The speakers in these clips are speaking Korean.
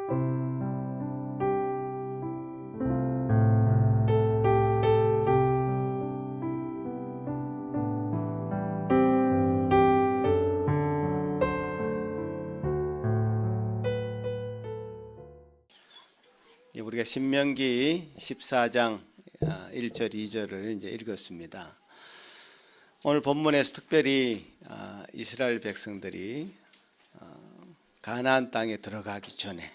우리가 신명기 14장 1절 2절을 이제 읽었습니다. 오늘 본문에서 특별히 이스라엘 백성들이 가나안 땅에 들어가기 전에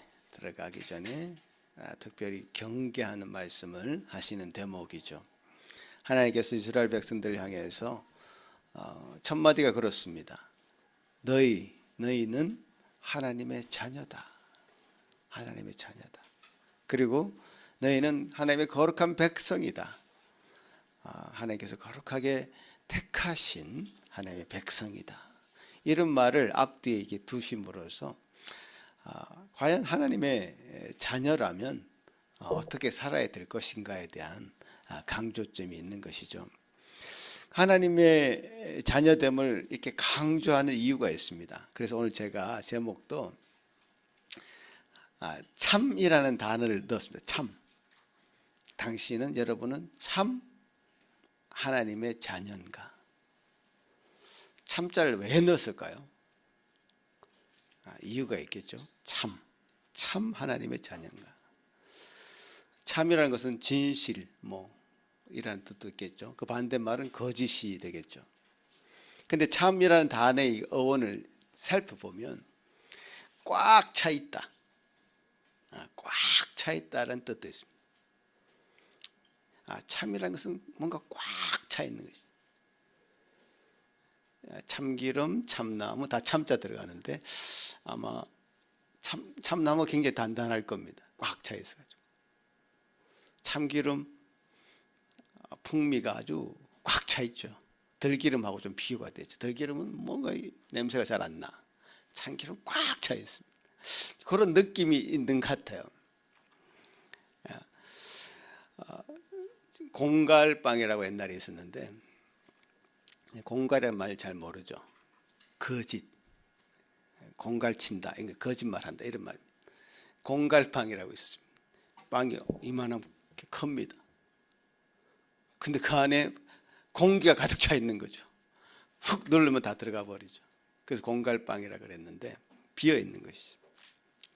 특별히 경계하는 말씀을 하시는 대목이죠. 하나님께서 이스라엘 백성들을 향해서 첫 마디가 그렇습니다. 너희는 하나님의 자녀다. 하나님의 자녀다. 그리고 너희는 하나님의 거룩한 백성이다. 하나님께서 거룩하게 택하신 하나님의 백성이다. 이런 말을 앞뒤에 이렇게 두심으로써 과연 하나님의 자녀라면 어떻게 살아야 될 것인가에 대한 강조점이 있는 것이죠. 하나님의 자녀됨을 이렇게 강조하는 이유가 있습니다. 그래서 오늘 제가 제목도 참이라는 단어를 넣었습니다. 참. 당신은, 여러분은 참 하나님의 자녀인가? 참자를 왜 넣었을까요? 이유가 있겠죠. 참 하나님의 자녀인가? 참이라는 것은 진실, 이라는 뜻도 있겠죠. 그 반대말은 거짓이 되겠죠. 근데 참이라는 단어의 어원을 살펴보면 꽉 차 있다. 꽉 차 있다라는 뜻도 있습니다. 참이라는 것은 뭔가 꽉 차 있는 것이죠. 참기름, 참나무 다 참자 들어가는데 아마 참나무 굉장히 단단할 겁니다. 꽉 차 있어가지고. 참기름 풍미가 아주 꽉 차 있죠. 들기름하고 좀 비교가 되죠. 들기름은 뭔가 냄새가 잘 안 나. 참기름 꽉 차 있습니다. 그런 느낌이 있는 것 같아요. 공갈빵이라고 옛날에 있었는데, 공갈이라는 말 잘 모르죠. 거짓, 공갈친다, 거짓말한다 이런 말. 공갈빵이라고 있었습니다. 빵이 이만하게 큽니다. 근데 그 안에 공기가 가득 차 있는 거죠. 훅 누르면 다 들어가 버리죠. 그래서 공갈빵이라고 그랬는데 비어 있는 것이죠.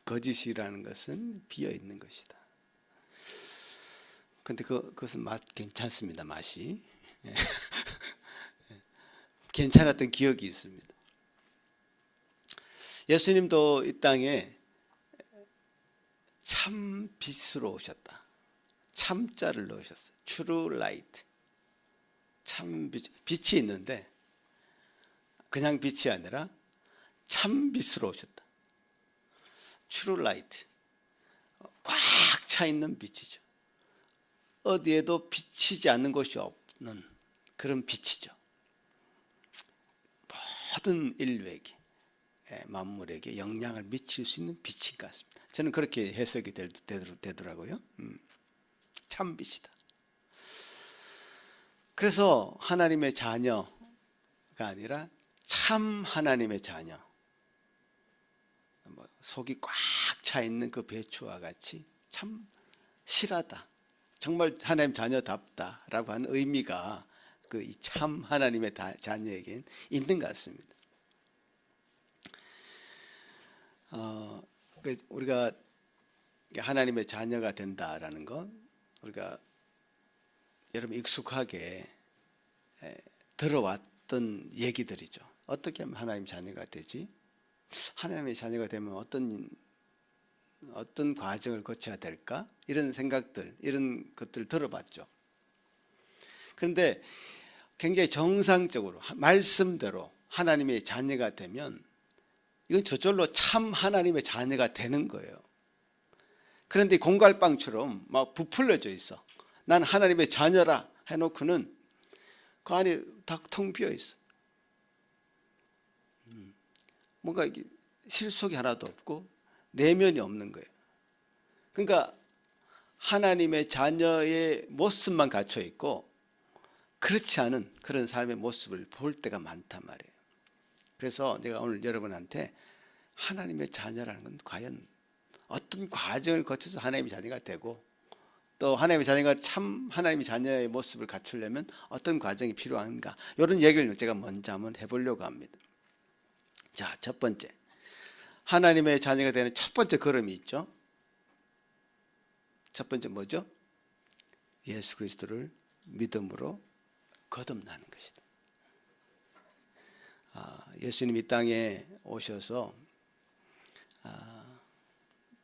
거짓이라는 것은 비어 있는 것이다. 근데 그것은 맛 괜찮습니다. 맛이 괜찮았던 기억이 있습니다. 예수님도 이 땅에 참 빛으로 오셨다. 참자를 넣으셨어요. True Light. 참 빛이 있는데 그냥 빛이 아니라 참 빛으로 오셨다. True Light. 꽉 차 있는 빛이죠. 어디에도 비치지 않는 곳이 없는 그런 빛이죠. 모든 인류에게, 만물에게 영향을 미칠 수 있는 빛인 것 같습니다. 저는 그렇게 해석이 되더라고요. 참 빛이다. 그래서 하나님의 자녀가 아니라 참 하나님의 자녀. 속이 꽉 차 있는 그 배추와 같이 참 실하다. 정말 하나님 자녀답다라고 하는 의미가 그 참 하나님의 자녀에겐 있는 것 같습니다. 우리가 하나님의 자녀가 된다라는 건 우리가 여러분 익숙하게 들어왔던 얘기들이죠. 어떻게 하면 하나님 자녀가 되지? 하나님의 자녀가 되면 어떤 과정을 거쳐야 될까? 이런 생각들, 이런 것들을 들어봤죠. 그런데 굉장히 정상적으로 말씀대로 하나님의 자녀가 되면 이건 저절로 참 하나님의 자녀가 되는 거예요. 그런데 공갈빵처럼 막 부풀려져 있어. 난 하나님의 자녀라 해놓고는 그 안에 다 텅 비어 있어. 뭔가 이게 실속이 하나도 없고 내면이 없는 거예요. 그러니까 하나님의 자녀의 모습만 갖춰 있고 그렇지 않은 그런 삶의 모습을 볼 때가 많단 말이에요. 그래서 내가 오늘 여러분한테 하나님의 자녀라는 건 과연 어떤 과정을 거쳐서 하나님의 자녀가 되고, 또 하나님의 자녀가 참 하나님의 자녀의 모습을 갖추려면 어떤 과정이 필요한가, 이런 얘기를 제가 먼저 한번 해보려고 합니다. 자, 첫 번째, 하나님의 자녀가 되는 첫 번째 걸음이 있죠. 첫 번째 뭐죠? 예수 그리스도를 믿음으로 거듭나는 것이다. 예수님 이 땅에 오셔서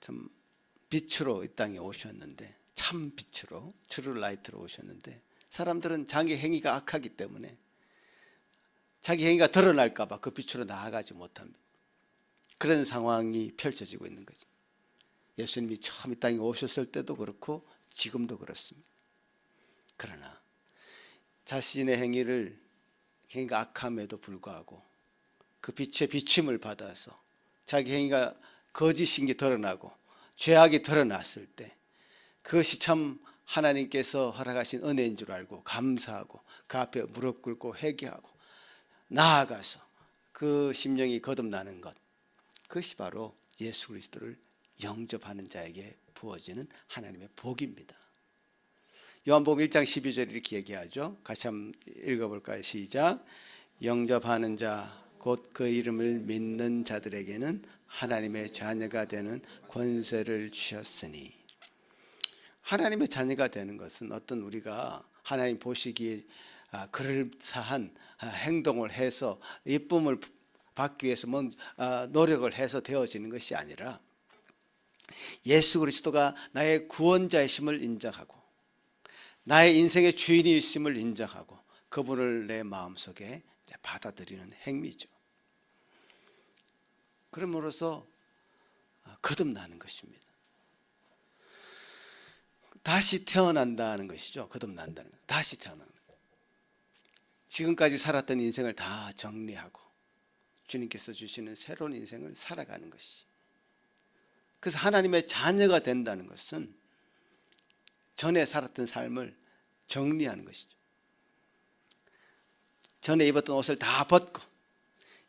참 빛으로 이 땅에 오셨는데, 참 빛으로, 트루 라이트로 오셨는데, 사람들은 자기 행위가 악하기 때문에 자기 행위가 드러날까 봐 그 빛으로 나아가지 못합니다. 그런 상황이 펼쳐지고 있는 거죠. 예수님이 처음 이 땅에 오셨을 때도 그렇고 지금도 그렇습니다. 그러나 자신의 행위가 악함에도 불구하고 그 빛의 비침을 받아서 자기 행위가 거짓인 게 드러나고 죄악이 드러났을 때, 그것이 참 하나님께서 허락하신 은혜인 줄 알고 감사하고 그 앞에 무릎 꿇고 회개하고 나아가서 그 심령이 거듭나는 것, 그것이 바로 예수 그리스도를 영접하는 자에게 부어지는 하나님의 복입니다. 요한복음 1장 12절 이렇게 얘기하죠. 같이 한번 읽어볼까요? 시작. 영접하는 자 곧 그 이름을 믿는 자들에게는 하나님의 자녀가 되는 권세를 주셨으니. 하나님의 자녀가 되는 것은 어떤 우리가 하나님 보시기에 그럴싸한 행동을 해서 예쁨을 받기 위해서 노력을 해서 되어지는 것이 아니라, 예수 그리스도가 나의 구원자이심을 인정하고 나의 인생의 주인이심을 인정하고 그분을 내 마음속에 받아들이는 행위죠. 그럼으로써 거듭나는 것입니다. 다시 태어난다는 것이죠. 거듭난다는 것. 다시 태어나는 것. 지금까지 살았던 인생을 다 정리하고 주님께서 주시는 새로운 인생을 살아가는 것이. 그래서 하나님의 자녀가 된다는 것은 전에 살았던 삶을 정리하는 것이죠. 전에 입었던 옷을 다 벗고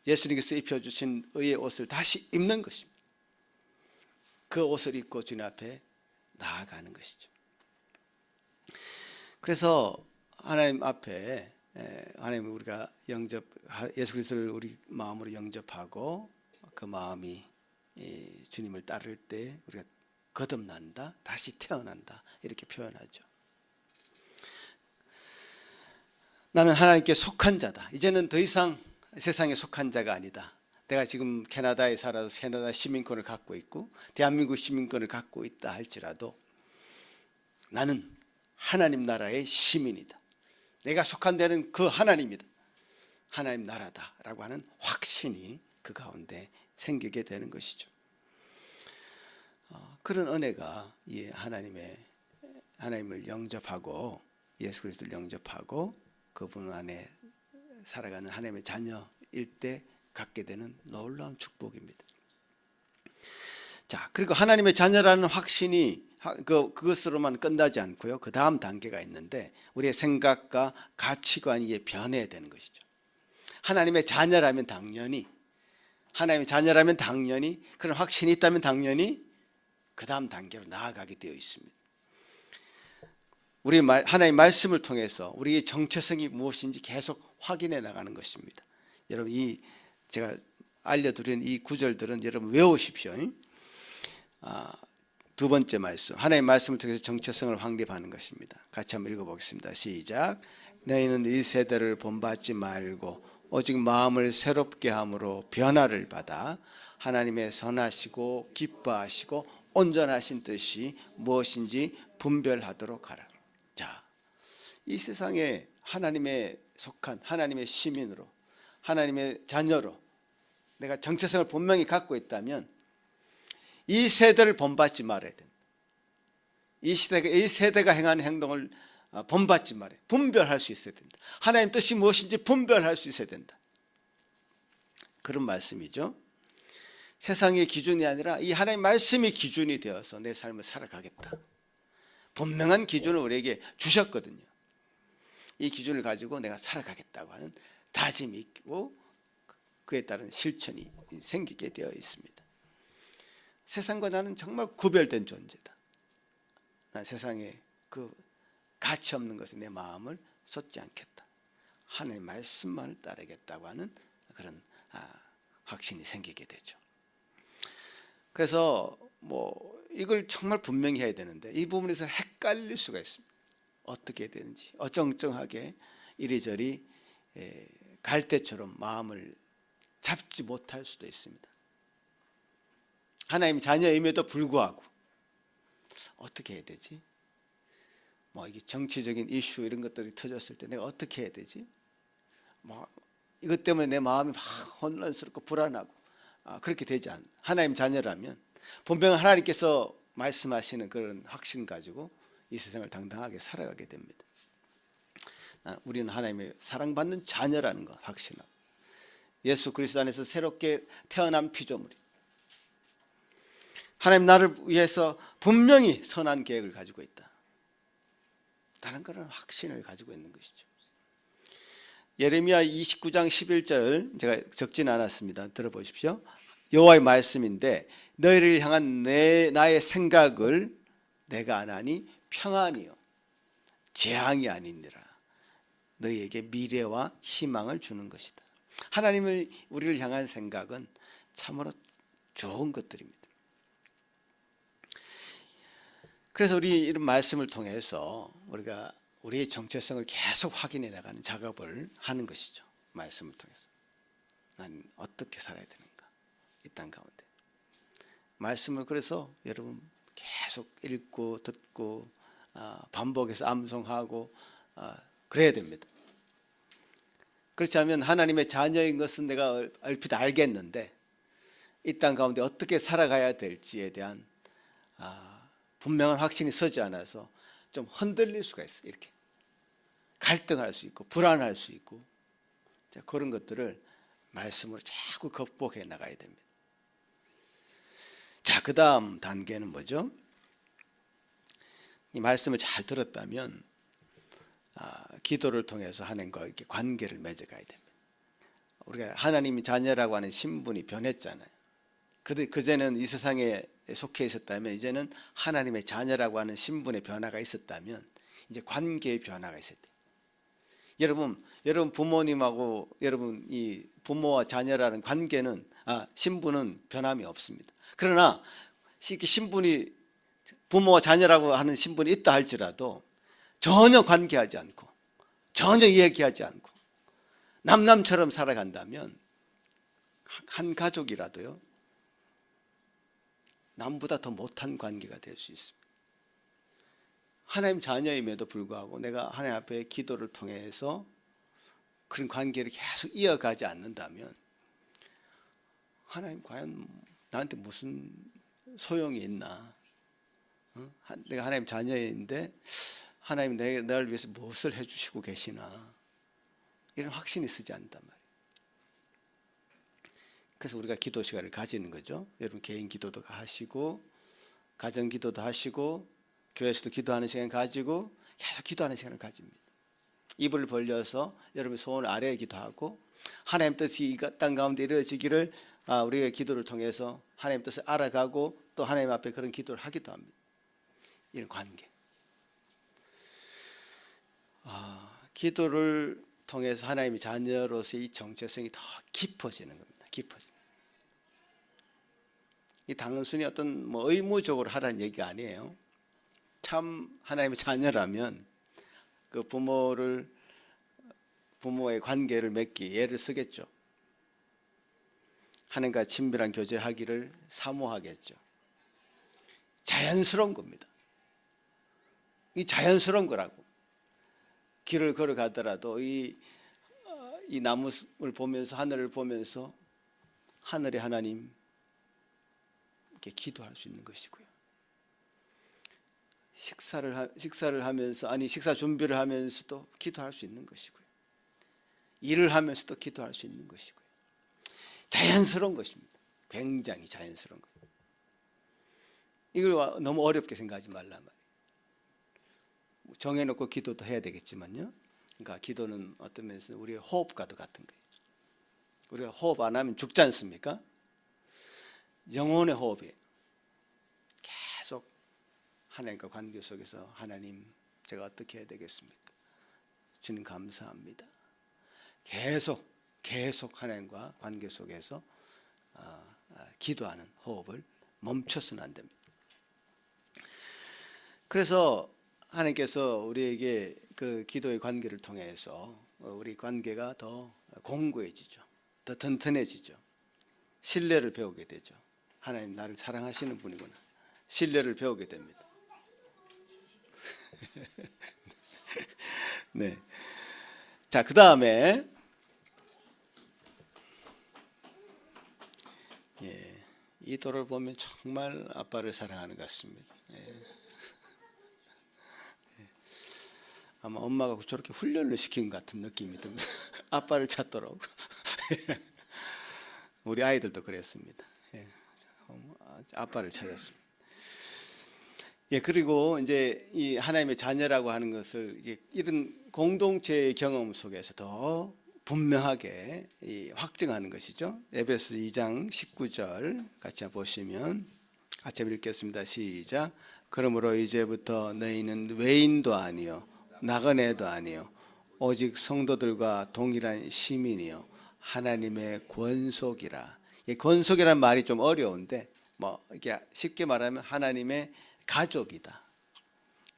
예수님께서 입혀주신 의의 옷을 다시 입는 것입니다. 그 옷을 입고 주님 앞에 나아가는 것이죠. 그래서 하나님 앞에 하나님 우리가 예수 그리스도를 우리 마음으로 영접하고 그 마음이 주님을 따를 때 우리가 거듭난다, 다시 태어난다, 이렇게 표현하죠. 나는 하나님께 속한 자다. 이제는 더 이상 세상에 속한 자가 아니다. 내가 지금 캐나다에 살아서 캐나다 시민권을 갖고 있고 대한민국 시민권을 갖고 있다 할지라도 나는 하나님 나라의 시민이다. 내가 속한 데는 그 하나님이다. 하나님 나라다라고 하는 확신이 그 가운데 생기게 되는 것이죠. 그런 은혜가 하나님을 영접하고 예수 그리스도를 영접하고 그분 안에 살아가는 하나님의 자녀일 때 갖게 되는 놀라운 축복입니다. 자, 그리고 하나님의 자녀라는 확신이 그것으로만 끝나지 않고요. 그 다음 단계가 있는데 우리의 생각과 가치관이 변해야 되는 것이죠. 하나님의 자녀라면 당연히 그런 확신이 있다면 당연히 그 다음 단계로 나아가게 되어 있습니다. 하나님의 말씀을 통해서 우리의 정체성이 무엇인지 계속 확인해 나가는 것입니다. 여러분, 제가 알려드린 이 구절들은 여러분 외우십시오. 두 번째 말씀, 하나님의 말씀을 통해서 정체성을 확립하는 것입니다. 같이 한번 읽어보겠습니다. 시작. 너희는 이 세대를 본받지 말고 오직 마음을 새롭게 함으로 변화를 받아 하나님의 선하시고 기뻐하시고 온전하신 뜻이 무엇인지 분별하도록 하라. 자, 이 세상에 하나님의 속한 하나님의 시민으로, 하나님의 자녀로 내가 정체성을 분명히 갖고 있다면 이 세대를 본받지 말아야 됩니다. 이 세대가 행하는 행동을 본받지 말아야 돼요. 분별할 수 있어야 됩니다. 하나님 뜻이 무엇인지 분별할 수 있어야 된다. 그런 말씀이죠. 세상의 기준이 아니라 이 하나님의 말씀이 기준이 되어서 내 삶을 살아가겠다. 분명한 기준을 우리에게 주셨거든요. 이 기준을 가지고 내가 살아가겠다고 하는 다짐이 있고 그에 따른 실천이 생기게 되어 있습니다. 세상과 나는 정말 구별된 존재다. 난 세상에 그 가치 없는 것에 내 마음을 쏟지 않겠다. 하나님의 말씀만을 따르겠다고 하는 그런 확신이 생기게 되죠. 그래서 이걸 정말 분명히 해야 되는데 이 부분에서 헷갈릴 수가 있습니다. 어떻게 해야 되는지 어정쩡하게 이리저리 갈대처럼 마음을 잡지 못할 수도 있습니다. 하나님 자녀임에도 불구하고 어떻게 해야 되지? 이게 정치적인 이슈 이런 것들이 터졌을 때 내가 어떻게 해야 되지? 이것 때문에 내 마음이 막 혼란스럽고 불안하고 그렇게 되지 않. 하나님 자녀라면 분명 하나님께서 말씀하시는 그런 확신 가지고 이 세상을 당당하게 살아가게 됩니다. 우리는 하나님의 사랑받는 자녀라는 것 확신하고 예수 그리스도 안에서 새롭게 태어난 피조물이 하나님 나를 위해서 분명히 선한 계획을 가지고 있다. 다른 그런 확신을 가지고 있는 것이죠. 예레미야 29장 11절 제가 적진 않았습니다. 들어보십시오. 여호와의 말씀인데 너희를 향한 나의 생각을 내가 아나니 평안이요 재앙이 아니니라. 너희에게 미래와 희망을 주는 것이다. 하나님의 우리를 향한 생각은 참으로 좋은 것들입니다. 그래서 우리 이런 말씀을 통해서 우리가 우리의 정체성을 계속 확인해 나가는 작업을 하는 것이죠. 말씀을 통해서 난 어떻게 살아야 되는가 이 땅 가운데 말씀을 그래서 여러분 계속 읽고 듣고 반복해서 암송하고 그래야 됩니다. 그렇지 않으면 하나님의 자녀인 것은 내가 얼핏 알겠는데 이 땅 가운데 어떻게 살아가야 될지에 대한 분명한 확신이 서지 않아서 좀 흔들릴 수가 있어요. 이렇게 갈등할 수 있고 불안할 수 있고 그런 것들을 말씀으로 자꾸 극복해 나가야 됩니다. 자, 그 다음 단계는 뭐죠? 이 말씀을 잘 들었다면 기도를 통해서 하나님과 이렇게 관계를 맺어가야 됩니다. 우리가 하나님이 자녀라고 하는 신분이 변했잖아요. 그전에는 이 세상에 속해 있었다면 이제는 하나님의 자녀라고 하는 신분의 변화가 있었다면 이제 관계의 변화가 있어야 돼요. 여러분 부모님하고 여러분 이 부모와 자녀라는 관계는 신분은 변함이 없습니다. 그러나 신분이 부모와 자녀라고 하는 신분이 있다 할지라도 전혀 관계하지 않고 전혀 이야기하지 않고 남남처럼 살아간다면 한 가족이라도요 남보다 더 못한 관계가 될 수 있습니다. 하나님 자녀임에도 불구하고 내가 하나님 앞에 기도를 통해서 그런 관계를 계속 이어가지 않는다면 하나님 과연 나한테 무슨 소용이 있나? 내가 하나님 자녀인데 하나님 나를 위해서 무엇을 해주시고 계시나? 이런 확신이 쓰지 않단 말이에요. 그래서 우리가 기도 시간을 가지는 거죠. 여러분 개인 기도도 하시고 가정 기도도 하시고 교회에서도 기도하는 시간 가지고 계속 기도하는 시간을 가집니다. 입을 벌려서 여러분의 소원 아래에 기도하고 하나님 뜻이 이 땅 가운데 이루어지기를 우리가 기도를 통해서 하나님 뜻을 알아가고 또 하나님 앞에 그런 기도를 하기도 합니다. 이런 관계. 기도를 통해서 하나님의 자녀로서의 이 정체성이 더 깊어지는 겁니다. 깊어지는. 이 단순히 어떤 의무적으로 하라는 얘기가 아니에요. 참 하나님의 자녀라면 그 부모의 관계를 맺기 애를 쓰겠죠. 하나님과 친밀한 교제하기를 사모하겠죠. 자연스러운 겁니다. 이 자연스러운 거라고. 길을 걸어가더라도 이 나무를 보면서 하늘을 보면서 하늘의 하나님 이렇게 기도할 수 있는 것이고요. 식사를 하면서 식사 준비를 하면서도 기도할 수 있는 것이고요. 일을 하면서도 기도할 수 있는 것이고요. 자연스러운 것입니다. 굉장히 자연스러운 거예요. 이걸 너무 어렵게 생각하지 말란 말이에요. 정해놓고 기도도 해야 되겠지만요. 그러니까 기도는 어떤 면에서 우리의 호흡과도 같은 거예요. 우리가 호흡 안 하면 죽지 않습니까? 영혼의 호흡이에요. 하나님과 관계 속에서 하나님 제가 어떻게 해야 되겠습니까? 주님 감사합니다. 계속 하나님과 관계 속에서 기도하는 호흡을 멈춰서는 안 됩니다. 그래서 하나님께서 우리에게 그 기도의 관계를 통해서 우리 관계가 더 공고해지죠. 더 튼튼해지죠. 신뢰를 배우게 되죠. 하나님 나를 사랑하시는 분이구나. 신뢰를 배우게 됩니다. 네. 자, 그 다음에 이 도를 보면 정말 아빠를 사랑하는 것 같습니다. 아마 엄마가 저렇게 훈련을 시킨 것 같은 느낌이 듭니다. 아빠를 찾더라고. 우리 아이들도 그랬습니다. 아빠를 찾았습니다. 그리고 이제 이 하나님의 자녀라고 하는 것을 이런 공동체의 경험 속에서 더 분명하게 확증하는 것이죠. 에베소 2장 19절 같이 보시면 같이 읽겠습니다. 시작. 그러므로 이제부터 너희는 외인도 아니요 나그네도 아니요 오직 성도들과 동일한 시민이요 하나님의 권속이라. 이 권속이라는 말이 좀 어려운데 이게 쉽게 말하면 하나님의 가족이다.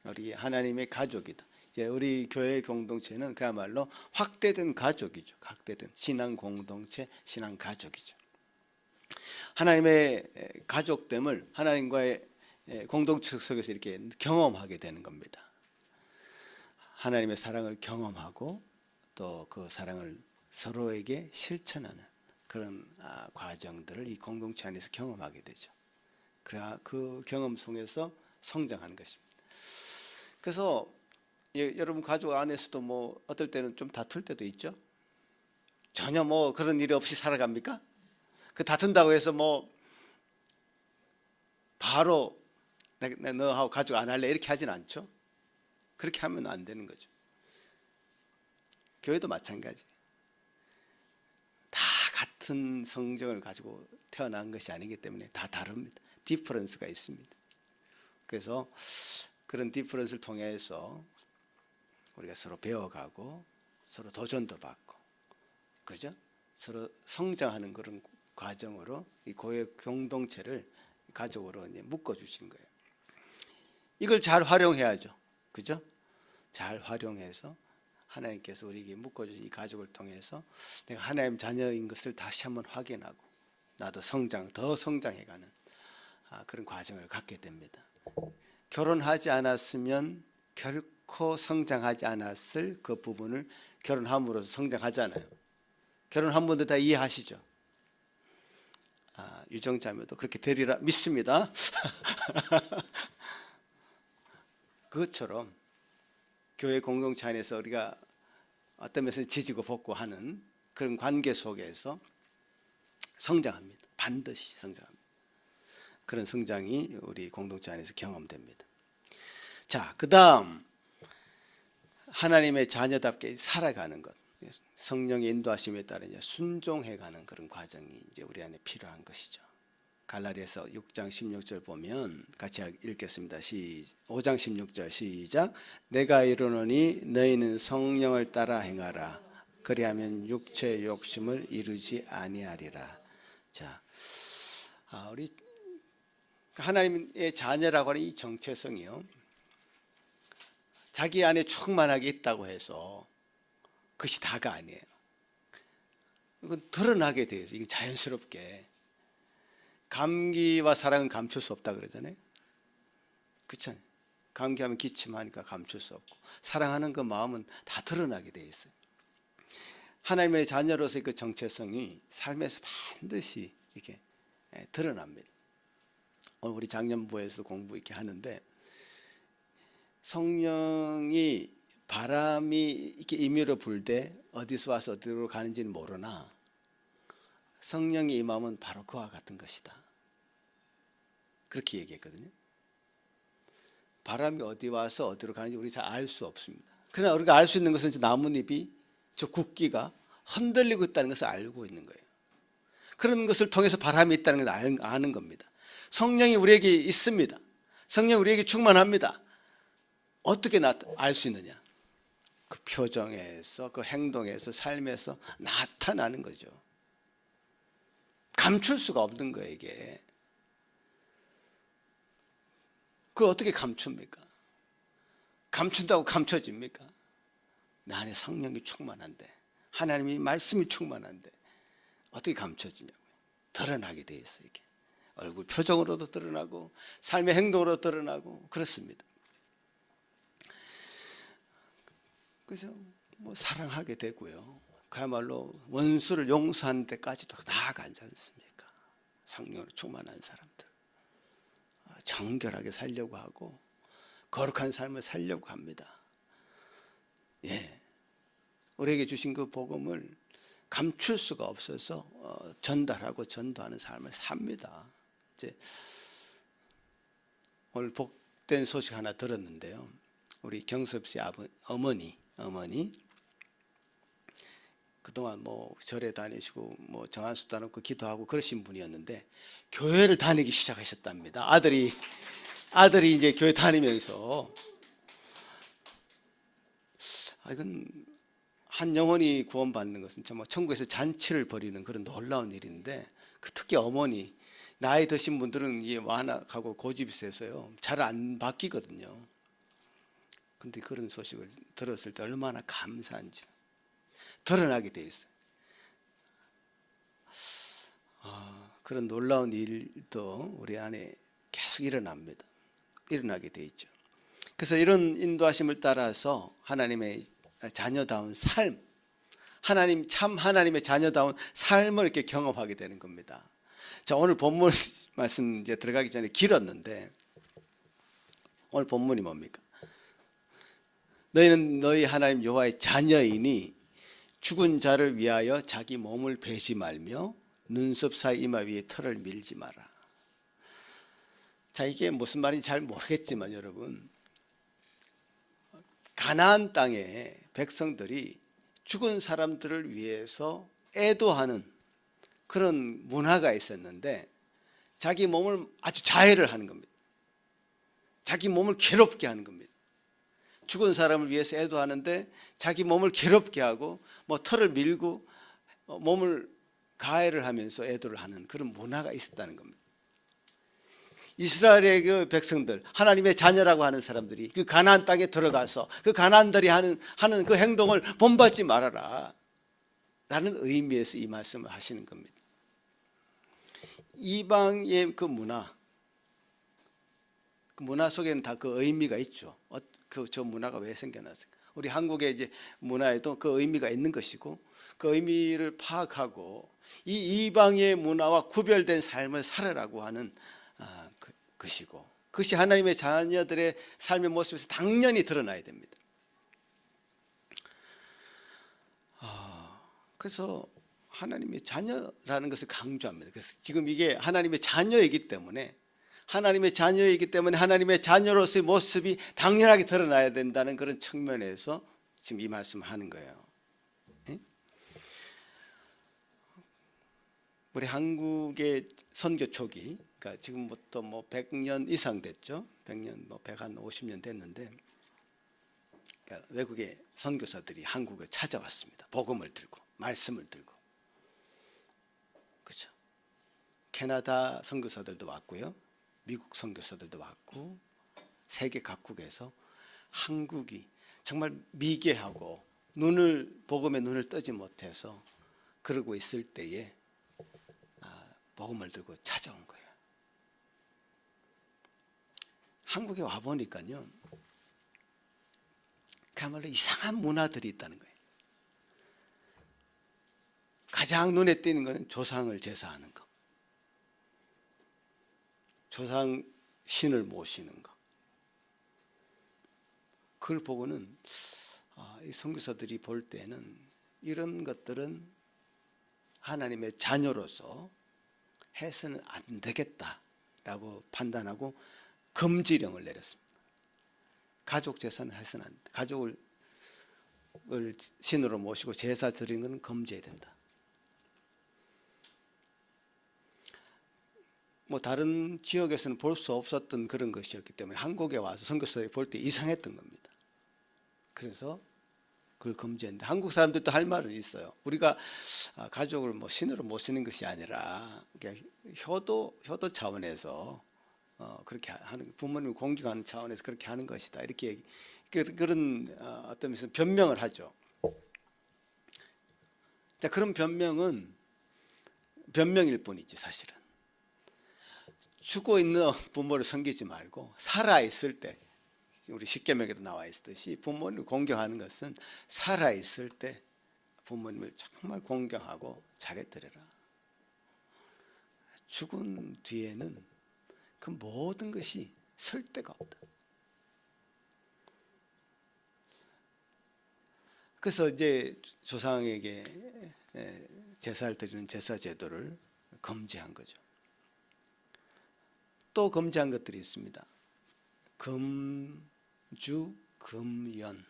우리 하나님의 가족이다. 우리 교회 공동체는 그야말로 확대된 가족이죠. 확대된 신앙 공동체, 신앙 가족이죠. 하나님의 가족됨을 하나님과의 공동체 속에서 이렇게 경험하게 되는 겁니다. 하나님의 사랑을 경험하고 또 그 사랑을 서로에게 실천하는 그런 과정들을 이 공동체 안에서 경험하게 되죠. 그래야 그 경험 속에서 성장하는 것입니다. 그래서 여러분 가족 안에서도 어떨 때는 좀 다툴 때도 있죠. 전혀 그런 일이 없이 살아갑니까? 그 다툰다고 해서 바로 너하고 가족 안 할래 이렇게 하진 않죠. 그렇게 하면 안 되는 거죠. 교회도 마찬가지. 다 같은 성정을 가지고 태어난 것이 아니기 때문에 다 다릅니다. 디퍼런스가 있습니다. 그래서 그런 디퍼런스를 통해서 우리가 서로 배워가고 서로 도전도 받고 그죠? 서로 성장하는 그런 과정으로 이 교회 공동체를 가족으로 이제 묶어주신 거예요. 이걸 잘 활용해야죠. 그죠? 잘 활용해서 하나님께서 우리에게 묶어주신 이 가족을 통해서 내가 하나님 자녀인 것을 다시 한번 확인하고 나도 더 성장해가는 그런 과정을 갖게 됩니다. 결혼하지 않았으면 결코 성장하지 않았을 그 부분을 결혼함으로써 성장하잖아요. 결혼한 분들 다 이해하시죠? 유정자매도 그렇게 되리라 믿습니다. 그것처럼 교회 공동체 안에서 우리가 어떤 면에서 지지고 볶고 하는 그런 관계 속에서 성장합니다. 반드시 성장합니다. 그런 성장이 우리 공동체 안에서 경험됩니다. 자, 그 다음 하나님의 자녀답게 살아가는 것, 성령의 인도하심에 따라 이제 순종해가는 그런 과정이 이제 우리 안에 필요한 것이죠. 갈라디아서 6장 16절 보면 같이 읽겠습니다. 5장 16절 시작. 내가 이르노니 너희는 성령을 따라 행하라. 그리하면 육체의 욕심을 이루지 아니하리라. 자, 우리 하나님의 자녀라고 하는 이 정체성이요, 자기 안에 충만하게 있다고 해서 그것이 다가 아니에요. 이건 드러나게 되어 있어요. 이게 자연스럽게. 감기와 사랑은 감출 수 없다 그러잖아요. 그렇잖아요. 감기하면 기침하니까 감출 수 없고, 사랑하는 그 마음은 다 드러나게 되어 있어요. 하나님의 자녀로서의 그 정체성이 삶에서 반드시 이렇게 드러납니다. 오늘 우리 작년부에서도 공부 이렇게 하는데, 성령이 바람이 이렇게 임의로 불 때 어디서 와서 어디로 가는지는 모르나 성령이 임하면 바로 그와 같은 것이다. 그렇게 얘기했거든요. 바람이 어디 와서 어디로 가는지 우리 잘 알 수 없습니다. 그러나 우리가 알 수 있는 것은 나뭇잎이 저 국기가 흔들리고 있다는 것을 알고 있는 거예요. 그런 것을 통해서 바람이 있다는 것을 아는 겁니다. 성령이 우리에게 있습니다. 성령 우리에게 충만합니다. 어떻게 알 수 있느냐? 그 표정에서, 그 행동에서, 삶에서 나타나는 거죠. 감출 수가 없는 거예요, 이게. 그걸 어떻게 감춥니까? 감춘다고 감춰집니까? 내 안에 성령이 충만한데, 하나님의 말씀이 충만한데 어떻게 감춰지냐고요. 드러나게 돼 있어요. 이게 얼굴 표정으로도 드러나고 삶의 행동으로 드러나고 그렇습니다. 그래서 뭐 사랑하게 되고요. 그야말로 원수를 용서하는 데까지도 나아가지 않습니까? 성령으로 충만한 사람들, 정결하게 살려고 하고 거룩한 삶을 살려고 합니다. 예, 우리에게 주신 그 복음을 감출 수가 없어서 전달하고 전도하는 삶을 삽니다. 이제 오늘 복된 소식 하나 들었는데요. 우리 경섭 씨 어머니 그동안 뭐 절에 다니시고 뭐 정한수 따놓고 기도하고 그러신 분이었는데 교회를 다니기 시작하셨답니다. 아들이 이제 교회 다니면서 이건 한 영혼이 구원받는 것은 정말 천국에서 잔치를 벌이는 그런 놀라운 일인데, 특히 어머니 나이 드신 분들은 이게 완악하고 고집이 세서요 잘 안 바뀌거든요. 근데 그런 소식을 들었을 때 얼마나 감사한지 드러나게 돼 있어요. 그런 놀라운 일도 우리 안에 계속 일어나게 돼 있죠. 그래서 이런 인도하심을 따라서 하나님의 자녀다운 삶, 하나님의 자녀다운 삶을 이렇게 경험하게 되는 겁니다. 자, 오늘 본문 말씀 이제 들어가기 전에 길었는데, 오늘 본문이 뭡니까? 너희는 너희 하나님 여호와의 자녀이니 죽은 자를 위하여 자기 몸을 베지 말며 눈썹 사이 이마 위에 털을 밀지 마라. 자, 이게 무슨 말인지 잘 모르겠지만 여러분, 가나안 땅의 백성들이 죽은 사람들을 위해서 애도하는 그런 문화가 있었는데, 자기 몸을 아주 자해를 하는 겁니다. 자기 몸을 괴롭게 하는 겁니다. 죽은 사람을 위해서 애도하는데 자기 몸을 괴롭게 하고 뭐 털을 밀고 몸을 가해를 하면서 애도를 하는 그런 문화가 있었다는 겁니다. 이스라엘의 그 백성들, 하나님의 자녀라고 하는 사람들이 그 가나안 땅에 들어가서 그 가나안들이 하는 그 행동을 본받지 말아라 라는 의미에서 이 말씀을 하시는 겁니다. 이방의 그 문화 속에는 다 그 의미가 있죠. 저 문화가 왜 생겨났을까? 우리 한국의 이제 문화에도 그 의미가 있는 것이고, 그 의미를 파악하고 이 이방의 문화와 구별된 삶을 살아라고 하는 것이고, 그것이 하나님의 자녀들의 삶의 모습에서 당연히 드러나야 됩니다. 그래서 하나님의 자녀라는 것을 강조합니다. 그래서 지금 이게 하나님의 자녀이기 때문에 하나님의 자녀로서의 모습이 당연하게 드러나야 된다는 그런 측면에서 지금 이 말씀을 하는 거예요. 우리 한국의 선교 초기, 그러니까 지금부터 뭐 100년 이상 됐죠. 100년, 뭐 150년 됐는데, 그러니까 외국의 선교사들이 한국에 찾아왔습니다. 복음을 들고, 말씀을 들고. 그렇죠. 캐나다 선교사들도 왔고요. 미국 선교사들도 왔고, 세계 각국에서 한국이 정말 미개하고 복음의 눈을 뜨지 못해서 그러고 있을 때에 복음을 들고 찾아온 거예요. 한국에 와보니까요, 그야말로 이상한 문화들이 있다는 거예요. 가장 눈에 띄는 것은 조상을 제사하는 거, 조상 신을 모시는 거. 그걸 보고는 이 선교사들이 볼 때는 이런 것들은 하나님의 자녀로서 해서는 안 되겠다라고 판단하고 금지령을 내렸습니다. 가족 제사는 해서는 안 돼. 가족을 신으로 모시고 제사 드리는 것은 금지해야 된다. 뭐 다른 지역에서는 볼 수 없었던 그런 것이었기 때문에 한국에 와서 선교사들이 볼 때 이상했던 겁니다. 그래서 그걸 금지했는데 한국 사람들도 할 말은 있어요. 우리가 가족을 뭐 신으로 모시는 것이 아니라 효도 차원에서 그렇게 하는, 부모님을 공경하는 차원에서 그렇게 하는 것이다. 이렇게 그런 어떤 면에서 변명을 하죠. 자, 그런 변명은 변명일 뿐이지 사실은. 죽어 있는 부모를 섬기지 말고 살아 있을 때, 우리 십계명에도 나와 있듯이 부모님을 공경하는 것은 살아 있을 때 부모님을 정말 공경하고 잘해드려라. 죽은 뒤에는 그 모든 것이 설 데가 없다. 그래서 이제 조상에게 제사를 드리는 제사 제도를 금지한 거죠. 또 금지한 것들이 있습니다. 금주, 금연.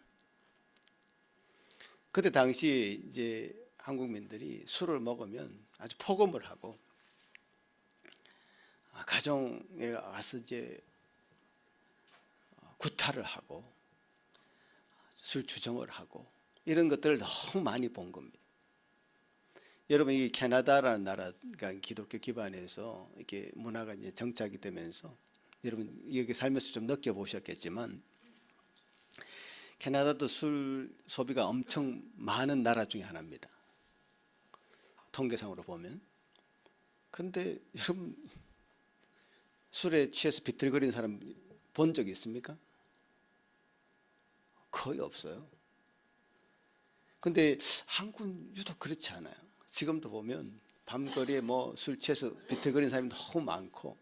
그때 당시 이제 한국민들이 술을 먹으면 아주 폭음을 하고 가정에 가서 이제 구타를 하고 술 주정을 하고 이런 것들을 너무 많이 본 겁니다. 여러분, 이 캐나다라는 나라가 기독교 기반에서 이렇게 문화가 이제 정착이 되면서 여러분 여기 살면서 좀 느껴보셨겠지만 캐나다도 술 소비가 엄청 많은 나라 중에 하나입니다. 통계상으로 보면. 근데 여러분 술에 취해서 비틀거리는 사람 본 적 있습니까? 거의 없어요. 근데 한국은 유독 그렇지 않아요. 지금도 보면 밤거리에 뭐 술 취해서 비틀거리는 사람이 너무 많고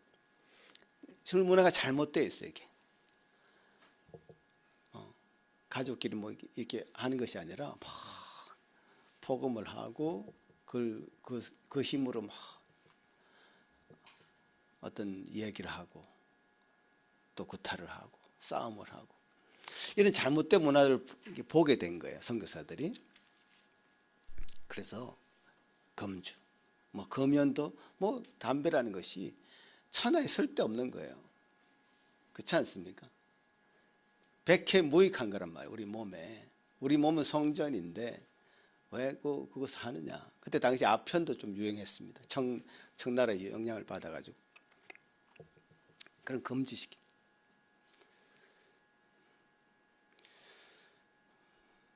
술 문화가 잘못되어 있어요. 이게 가족끼리 뭐 이렇게 하는 것이 아니라 막 폭음을 하고 그 힘으로 막 어떤 이야기를 하고 또 구타를 하고 싸움을 하고 이런 잘못된 문화를 보게 된 거예요, 선교사들이. 그래서 금주, 뭐 금연도 뭐 담배라는 것이 천하에 쓸데없는 거예요. 그렇지 않습니까? 백해무익한 거란 말이에요. 우리 몸은 성전인데 왜 그것을 하느냐. 그때 당시 아편도 좀 유행했습니다. 청나라의 영향을 받아가지고 그런 금지시키.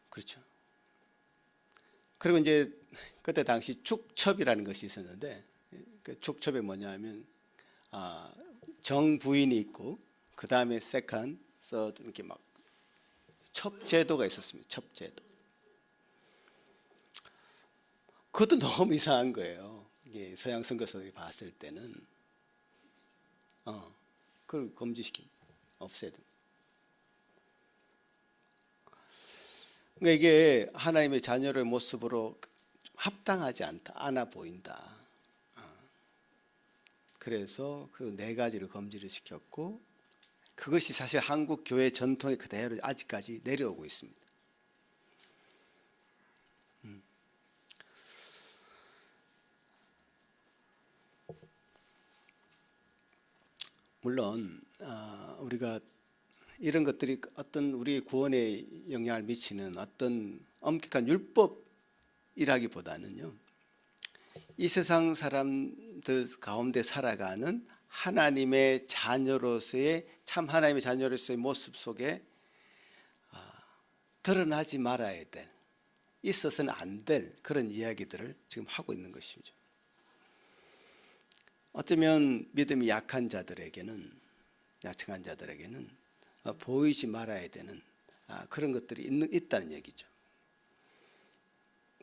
그렇죠. 그리고 이제 그때 당시 축첩이라는 것이 있었는데 그 축첩이 뭐냐면 정부인이 있고 그 다음에 세컨, 서드 이렇게 막 첩제도가 있었습니다. 첩제도. 그것도 너무 이상한 거예요. 이게 서양 선교사들이 봤을 때는 그걸 금지시킵니다. 없애야 됩니다. 그러니까 이게 하나님의 자녀의 모습으로 합당하지 않아 보인다. 그래서 그 네 가지를 금지를 시켰고 그것이 사실 한국 교회 전통에 그대로 아직까지 내려오고 있습니다. 물론 우리가 이런 것들이 어떤 우리 구원에 영향을 미치는 어떤 엄격한 율법이라기보다는요, 이 세상 사람들 가운데 살아가는 하나님의 자녀로서의 참 하나님의 자녀로서의 모습 속에 드러나지 말아야 될, 있어서는 안 될 그런 이야기들을 지금 하고 있는 것이죠. 어쩌면 믿음이 약한 자들에게는, 약한 자들에게는 보이지 말아야 되는 그런 것들이 있다는 얘기죠.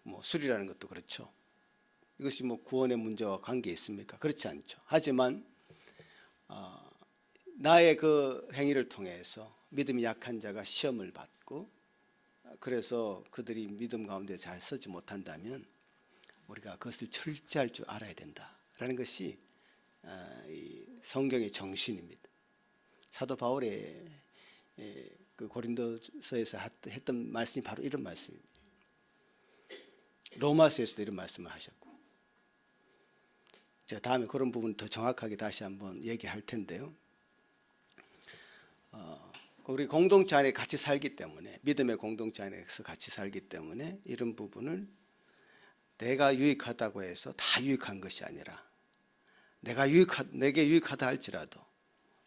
뭐 술이라는 것도 그렇죠. 이것이 뭐 구원의 문제와 관계 있습니까? 그렇지 않죠. 하지만 나의 그 행위를 통해서 믿음이 약한 자가 시험을 받고 그래서 그들이 믿음 가운데 잘 서지 못한다면 우리가 그것을 절제할 줄 알아야 된다라는 것이 이 성경의 정신입니다. 사도 바울의 그 고린도서에서 했던 말씀이 바로 이런 말씀입니다. 로마서에서도 이런 말씀을 하셨고 제가 다음에 그런 부분 더 정확하게 다시 한번 얘기할 텐데요. 우리 공동체 안에 같이 살기 때문에, 믿음의 공동체 안에서 같이 살기 때문에 이런 부분을 내가 유익하다고 해서 다 유익한 것이 아니라 내게 유익하다 할지라도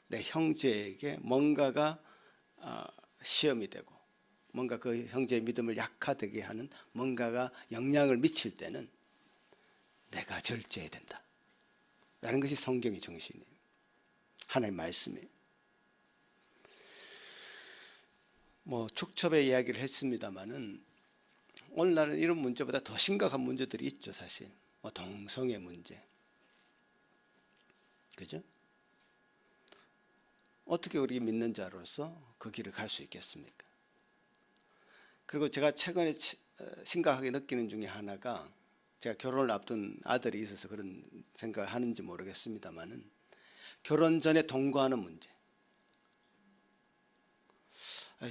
내 형제에게 뭔가가 시험이 되고 뭔가 그 형제의 믿음을 약화되게 하는 뭔가가 영향을 미칠 때는 내가 절제해야 된다 라는 것이 성경의 정신이에요. 하나님의 말씀이에요. 축첩의 이야기를 했습니다마는 오늘날은 이런 문제보다 더 심각한 문제들이 있죠. 사실 동성애 문제, 그죠? 어떻게 우리 믿는 자로서 그 길을 갈 수 있겠습니까? 그리고 제가 최근에 심각하게 느끼는 중에 하나가, 제가 결혼을 앞둔 아들이 있어서 그런 생각을 하는지 모르겠습니다만은, 결혼 전에 동거하는 문제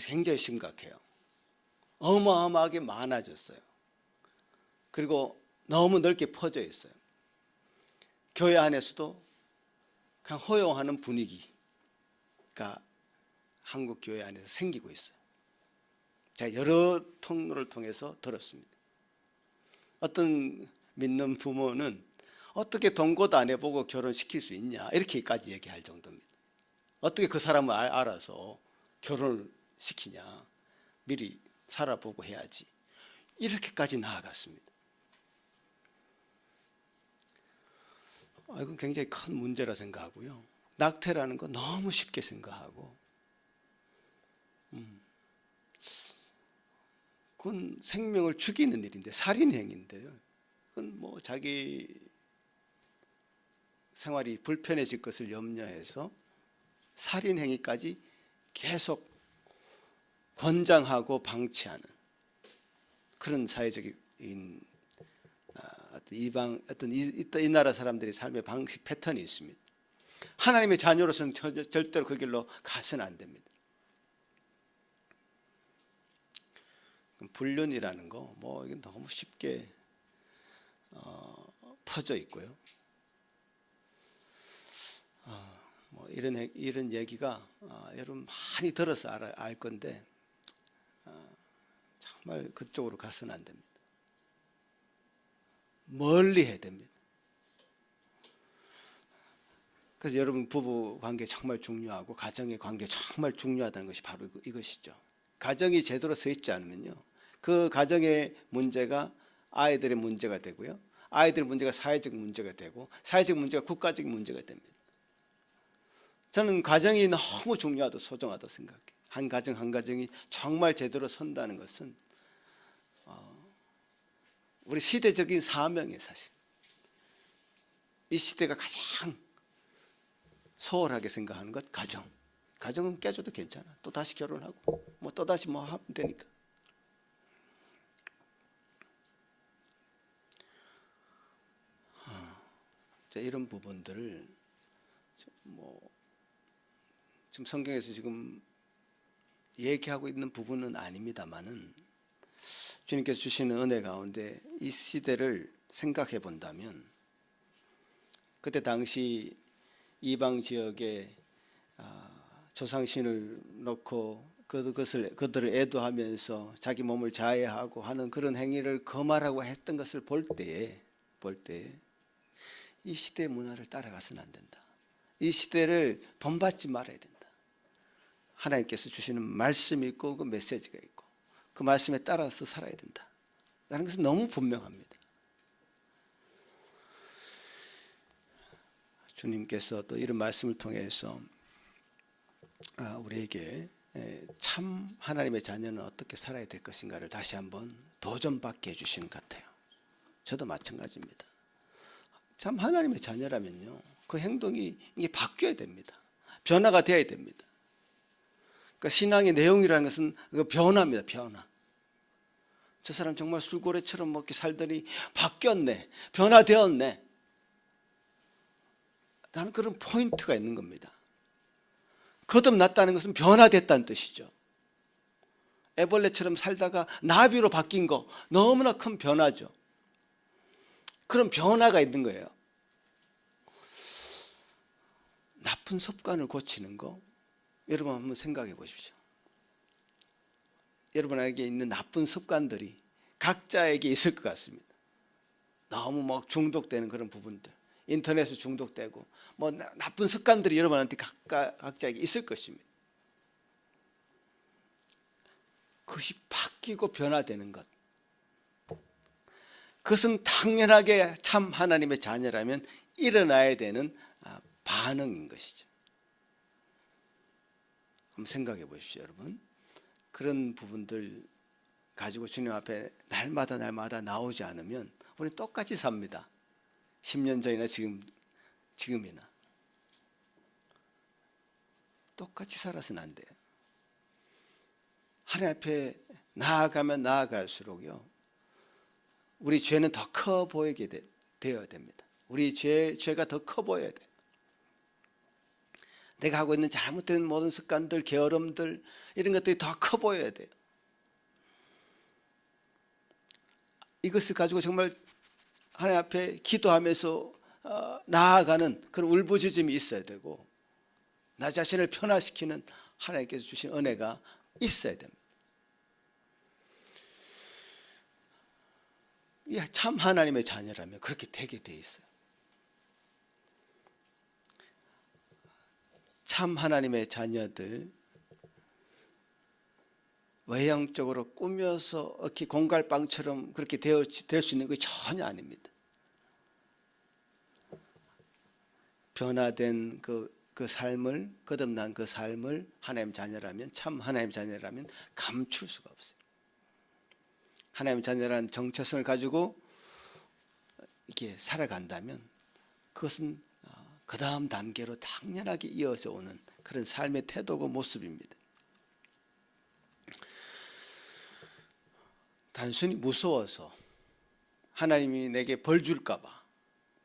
굉장히 심각해요. 어마어마하게 많아졌어요. 그리고 너무 넓게 퍼져 있어요. 교회 안에서도 그냥 허용하는 분위기가 한국 교회 안에서 생기고 있어요. 제가 여러 통로를 통해서 들었습니다. 어떤 믿는 부모는 어떻게 동거도 안 해보고 결혼시킬 수 있냐 이렇게까지 얘기할 정도입니다. 어떻게 그 사람을 알아서 결혼을 시키냐, 미리 살아보고 해야지, 이렇게까지 나아갔습니다. 이건 굉장히 큰 문제라 생각하고요. 낙태라는 거 너무 쉽게 생각하고, 그건 생명을 죽이는 일인데, 살인행위인데요. 그건 자기 생활이 불편해질 것을 염려해서 살인행위까지 계속 권장하고 방치하는 그런 사회적인 이 나라 사람들의 삶의 방식 패턴이 있습니다. 하나님의 자녀로서는 절대로 그 길로 가서는 안 됩니다. 불륜이라는 거 이게 너무 쉽게 퍼져 있고요. 이런 얘기가 여러분 많이 들어서 알 건데 정말 그쪽으로 가서는 안 됩니다. 멀리 해야 됩니다. 그래서 여러분 부부 관계 정말 중요하고 가정의 관계 정말 중요하다는 것이 바로 이것이죠. 가정이 제대로 서 있지 않으면요, 그 가정의 문제가 아이들의 문제가 되고요, 아이들의 문제가 사회적 문제가 되고, 사회적 문제가 국가적인 문제가 됩니다. 저는 가정이 너무 중요하다, 소중하다 생각해요. 한 가정 한 가정이 정말 제대로 선다는 것은 우리 시대적인 사명이에요. 사실 이 시대가 가장 소홀하게 생각하는 것, 가정은 깨져도 괜찮아, 또 다시 결혼하고 또 다시 하면 되니까. 이런 부분들을 지금 성경에서 지금 얘기하고 있는 부분은 아닙니다만은, 주님께서 주시는 은혜 가운데 이 시대를 생각해 본다면, 그때 당시 이방 지역에 조상신을 놓고 그들을 애도하면서 자기 몸을 자해하고 하는 그런 행위를 금하라고 했던 것을 볼 때에 이 시대의 문화를 따라가서는 안 된다. 이 시대를 본받지 말아야 된다. 하나님께서 주시는 말씀이 있고 그 메시지가 있고 그 말씀에 따라서 살아야 된다 라는 것은 너무 분명합니다. 주님께서 또 이런 말씀을 통해서 우리에게 참 하나님의 자녀는 어떻게 살아야 될 것인가를 다시 한번 도전받게 해주시는 것 같아요. 저도 마찬가지입니다. 참 하나님의 자녀라면요, 그 행동이 이게 바뀌어야 됩니다. 변화가 되어야 됩니다. 그러니까 신앙의 내용이라는 것은 그 변화입니다. 변화. 저 사람 정말 술고래처럼 먹게 살더니 바뀌었네, 변화되었네, 나는 그런 포인트가 있는 겁니다. 거듭났다는 것은 변화됐다는 뜻이죠. 애벌레처럼 살다가 나비로 바뀐 거 너무나 큰 변화죠. 그런 변화가 있는 거예요. 나쁜 습관을 고치는 거 여러분 한번 생각해 보십시오. 여러분에게 있는 나쁜 습관들이 각자에게 있을 것 같습니다. 너무 막 중독되는 그런 부분들, 인터넷에 중독되고 뭐 나쁜 습관들이 여러분한테 각자에게 있을 것입니다. 그것이 바뀌고 변화되는 것, 그것은 당연하게 참 하나님의 자녀라면 일어나야 되는 반응인 것이죠. 한번 생각해 보십시오, 여러분. 그런 부분들 가지고 주님 앞에 날마다 나오지 않으면 우리 똑같이 삽니다. 10년 전이나 지금이나 똑같이 살아서는 안 돼요. 하나님 앞에 나아가면 나아갈수록요, 우리 죄는 더 커 보이게 되어야 됩니다. 우리 죄가 더 커 보여야 돼요. 내가 하고 있는 잘못된 모든 습관들, 게으름들, 이런 것들이 더 커 보여야 돼요. 이것을 가지고 정말 하나님 앞에 기도하면서 나아가는 그런 울부짖음이 있어야 되고, 나 자신을 변화시키는 하나님께서 주신 은혜가 있어야 됩니다. 참 하나님의 자녀라면 그렇게 되게 돼 있어요. 참 하나님의 자녀들, 외형적으로 꾸며서 이렇게 공갈빵처럼 그렇게 될 수 있는 게 전혀 아닙니다. 변화된 그 삶을, 거듭난 그 삶을 하나님 자녀라면, 참 하나님 자녀라면 감출 수가 없어요. 하나님 자녀라는 정체성을 가지고 이렇게 살아간다면 그것은 그 다음 단계로 당연하게 이어져 오는 그런 삶의 태도고 모습입니다. 단순히 무서워서, 하나님이 내게 벌 줄까 봐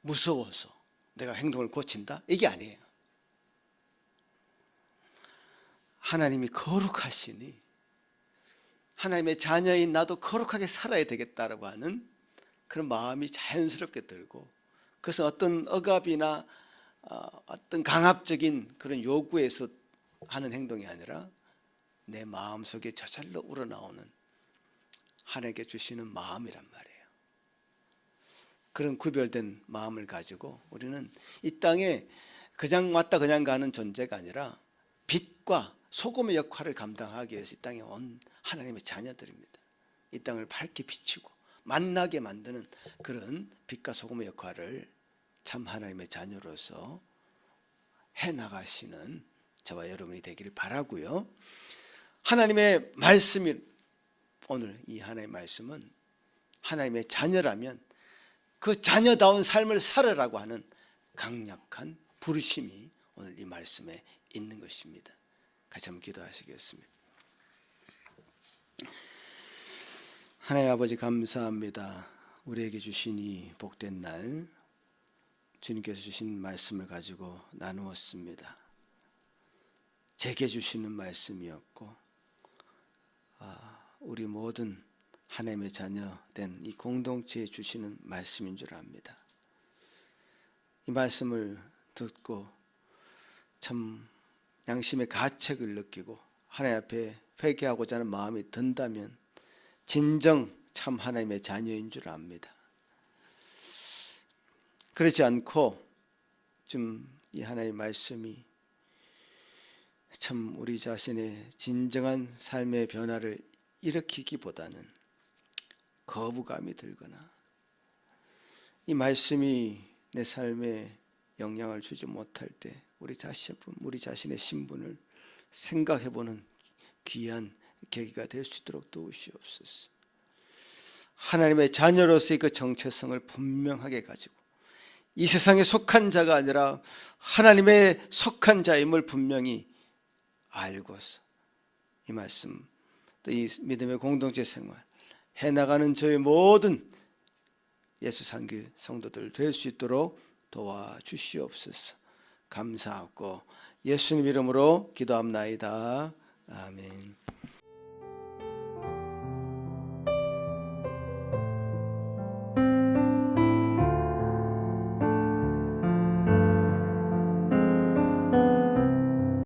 무서워서 내가 행동을 고친다? 이게 아니에요. 하나님이 거룩하시니 하나님의 자녀인 나도 거룩하게 살아야 되겠다라고 하는 그런 마음이 자연스럽게 들고, 그것은 어떤 억압이나 어떤 강압적인 그런 요구에서 하는 행동이 아니라 내 마음속에 저절로 우러나오는 하나님께 주시는 마음이란 말이에요. 그런 구별된 마음을 가지고 우리는 이 땅에 그냥 왔다 그냥 가는 존재가 아니라 빛과 소금의 역할을 감당하기 위해서 이 땅에 온 하나님의 자녀들입니다. 이 땅을 밝게 비추고 만나게 만드는 그런 빛과 소금의 역할을 참 하나님의 자녀로서 해나가시는 저와 여러분이 되기를 바라고요. 하나님의 말씀이, 오늘 이 하나님의 말씀은 하나님의 자녀라면 그 자녀다운 삶을 살아라고 하는 강력한 부르심이 오늘 이 말씀에 있는 것입니다. 같이 한번 기도하시겠습니다. 하나님 아버지, 감사합니다. 우리에게 주신 이 복된 날, 주님께서 주신 말씀을 가지고 나누었습니다. 제게 주시는 말씀이었고, 우리 모든 하나님의 자녀 된 이 공동체에 주시는 말씀인 줄 압니다. 이 말씀을 듣고 참 양심의 가책을 느끼고 하나님 앞에 회개하고자 하는 마음이 든다면 진정 참 하나님의 자녀인 줄 압니다. 그렇지 않고 좀 이 하나님의 말씀이 참 우리 자신의 진정한 삶의 변화를 일으키기보다는 거부감이 들거나 이 말씀이 내 삶에 영향을 주지 못할 때 우리 자신의 신분을 생각해보는 귀한 계기가 될 수 있도록 도우시옵소서. 하나님의 자녀로서의 그 정체성을 분명하게 가지고 이 세상에 속한 자가 아니라 하나님의 속한 자임을 분명히 알고서 이 말씀, 또 이 믿음의 공동체 생활 해나가는 저의 모든 예수 상기 성도들 될 수 있도록 도와주시옵소서. 감사하고 예수님 이름으로 기도합나이다. 아멘.